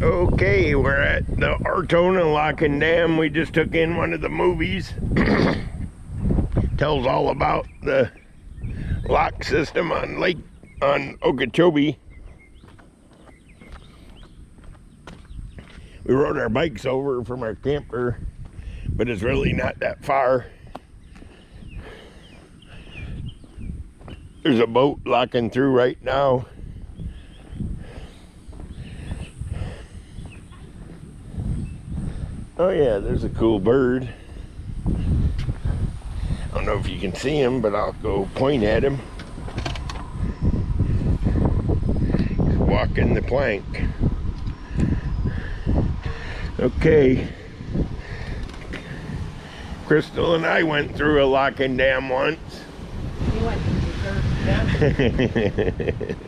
Okay, we're at the Ortona Lock and Dam. We just took in one of the movies. Tells all about the lock system on Okeechobee. We rode our bikes over from our camper, but it's really not that far. There's a boat locking through right now. Oh yeah, there's a cool bird. I don't know if you can see him, but I'll go point at him. He's walking the plank. Okay. Crystal and I went through a lock and dam once. You went through the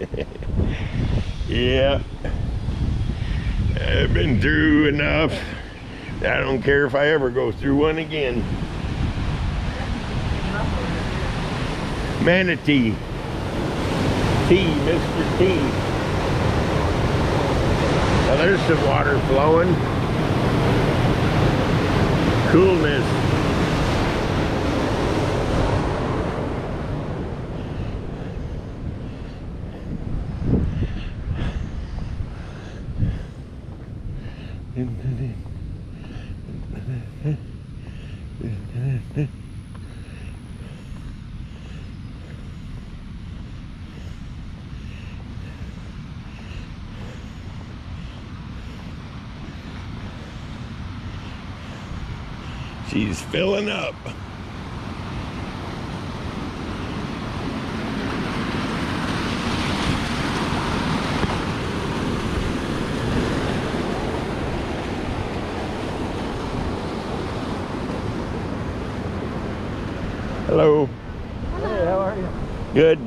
first. Yeah. I've been through enough. I don't care if I ever go through one again. Manatee. T, Mr. T. Now there's some water flowing. Coolness. She's filling up. Hello. Hey, how are you? Good.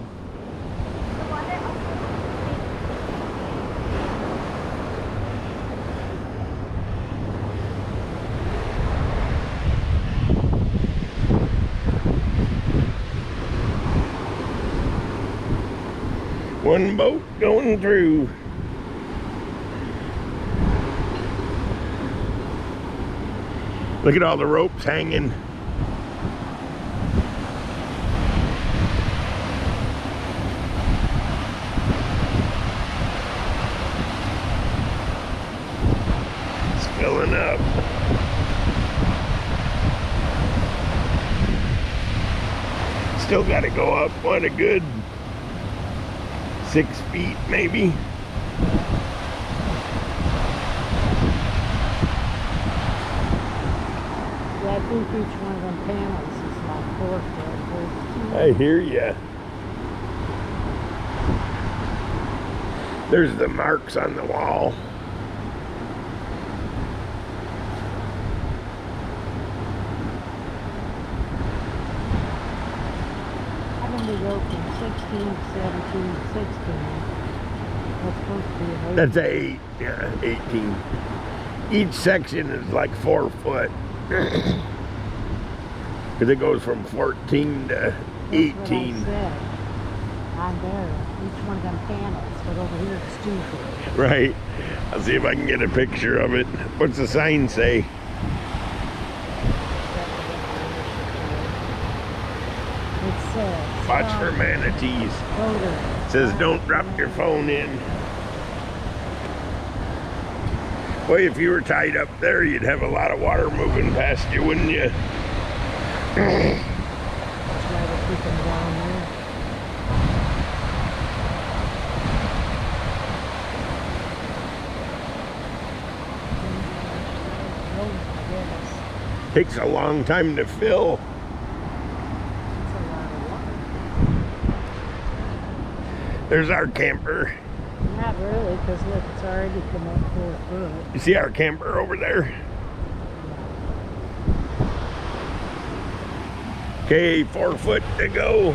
One boat going through. Look at all the ropes hanging. It's filling up. Still got to go up. What a good 6 feet maybe. Yeah, I think each one of them panels is like 4 foot. I hear ya. There's the marks on the wall. How can we go from 16, 17, 16? That's supposed to be an 8. That's a 8, yeah, 18. Each section is like 4 foot. Because it goes from 14 to 18. That's what I said. On there, each one of them panels, but over here it's 2 foot. Right. I'll see if I can get a picture of it. What's the sign say? It says, Watch for manatees. It says don't drop your phone in. Boy, if you were tied up there, you'd have a lot of water moving past you, wouldn't you? That's why they keep them down there. Oh my goodness. Takes a long time to fill. That's a lot of water. There's our camper. Not really, because look, it's already come up 4 foot. You see our camper over there? Okay, 4 foot to go.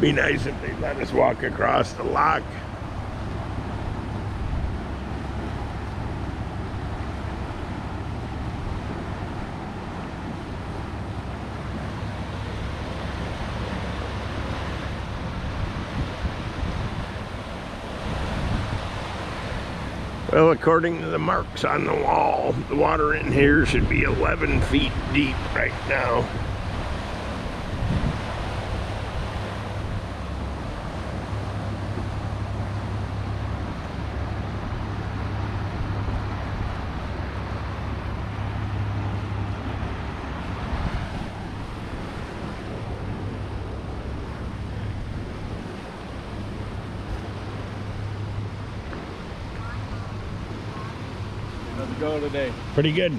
Be nice if they let us walk across the lock. Well, according to the marks on the wall, the water in here should be 11 feet deep right now. How's it going today? Pretty good.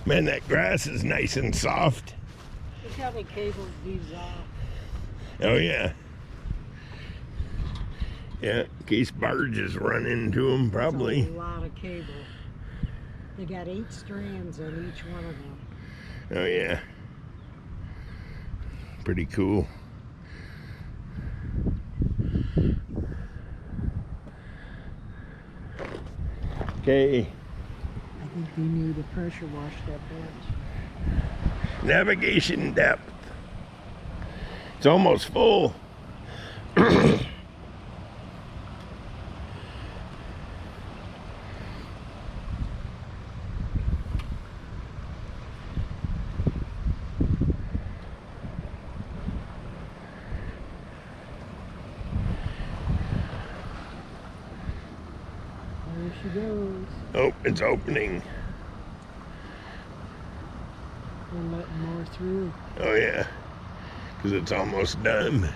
Man, that grass is nice and soft. Look how they cabled these off. Oh, yeah. Yeah, in case barges run into them, probably. That's a lot of cable. They got 8 strands on each one of them. Oh, yeah. Pretty cool. Okay. I think they knew to pressure wash that bench. Navigation depth. It's almost full. There she goes. Oh, it's opening. We're letting more through. Oh, yeah. Because it's almost done.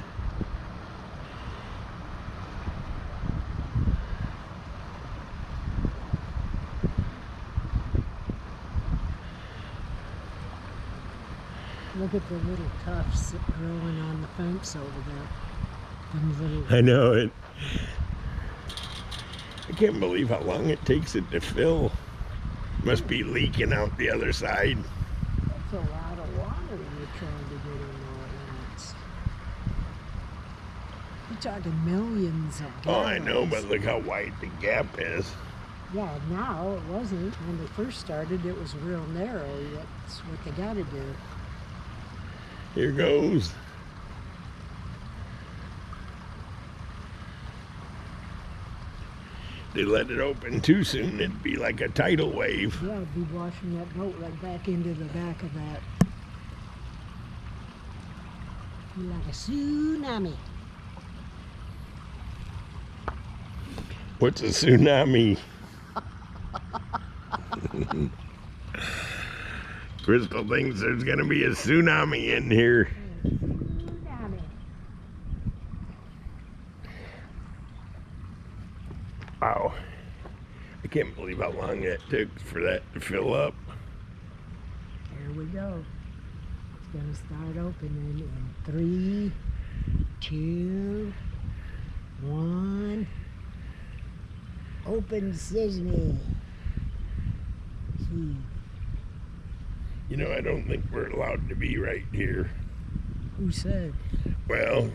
Look at the little tufts growing on the fence over there. Them little, I know it. I can't believe how long it takes it to fill. Must be leaking out the other side. that's a lot of water you're trying to get in there at once. You're talking millions of Oh, I know, gallons. but look how wide the gap is. Yeah, now it wasn't. When they first started, it was real narrow. That's what they got to do. Here goes. They let it open too soon, it'd be like a tidal wave. Yeah, I'd be washing that boat right back into the back of that. Be like a tsunami. What's a tsunami? Crystal thinks there's gonna be a tsunami in here. Tsunami. Wow. I can't believe how long that took for that to fill up. Here we go. It's gonna start opening in 3, 2, 1. Open sesame. See, You know, I don't think we're allowed to be right here. who said? Well,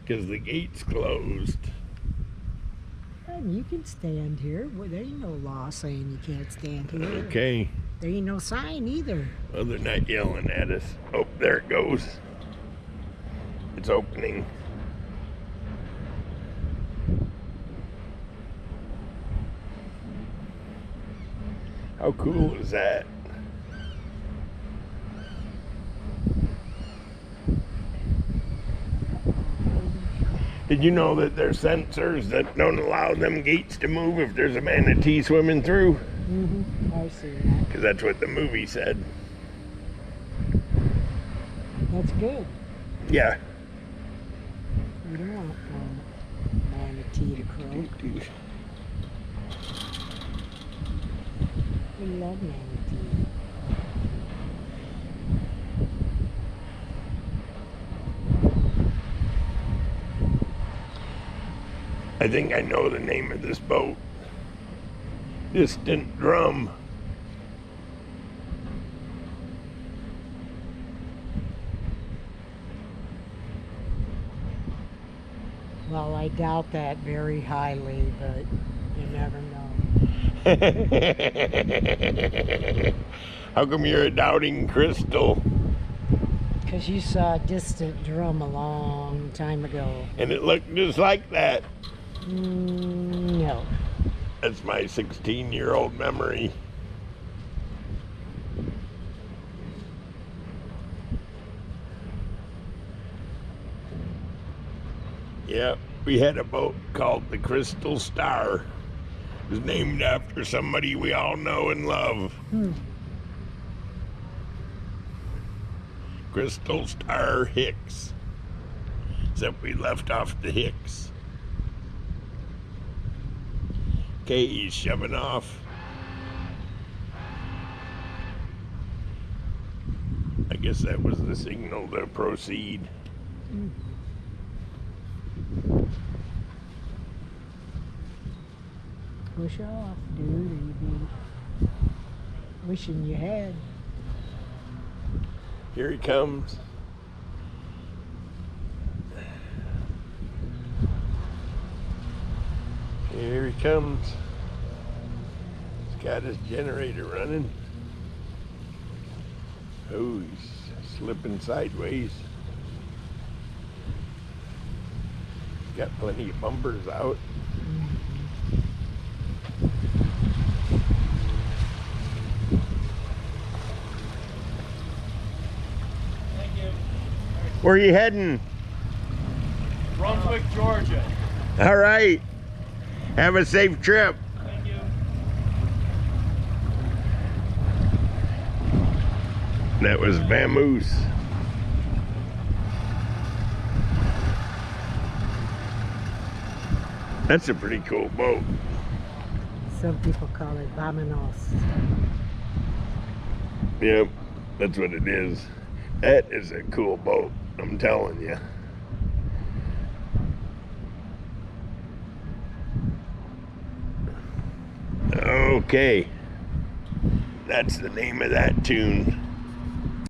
because the gate's closed. And you can stand here. Well, there ain't no law saying you can't stand here. Okay. There ain't no sign either. Well, they're not yelling at us. Oh, there it goes. It's opening. How cool is that? Did you know that there's sensors that don't allow them gates to move if there's a manatee swimming through? Mm-hmm. I've seen that. Because that's what the movie said. That's good. Yeah. We don't want manatee to croak. We love manatee. I think I know the name of this boat. Distant Drum. Well, I doubt that very highly, but you never know. How come you're a doubting Crystal? Because you saw a distant drum a long time ago. And it looked just like that. No. That's my 16-year-old memory. Yeah, we had a boat called the Crystal Star. It was named after somebody we all know and love. Crystal Star Hicks. Except we left off the Hicks. Okay, he's shoving off. I guess that was the signal to proceed. Push off, dude, or you'd be wishing you had. Here he comes. Here he comes. He's got his generator running. Oh, he's slipping sideways. Got plenty of bumpers out. Thank you. Where are you heading? Brunswick, Georgia. All right. Have a safe trip. Thank you. That was Vamoose. That's a pretty cool boat. Some people call it Vamanos. Yep, that's what it is. That is a cool boat, I'm telling you. Okay, that's the name of that tune.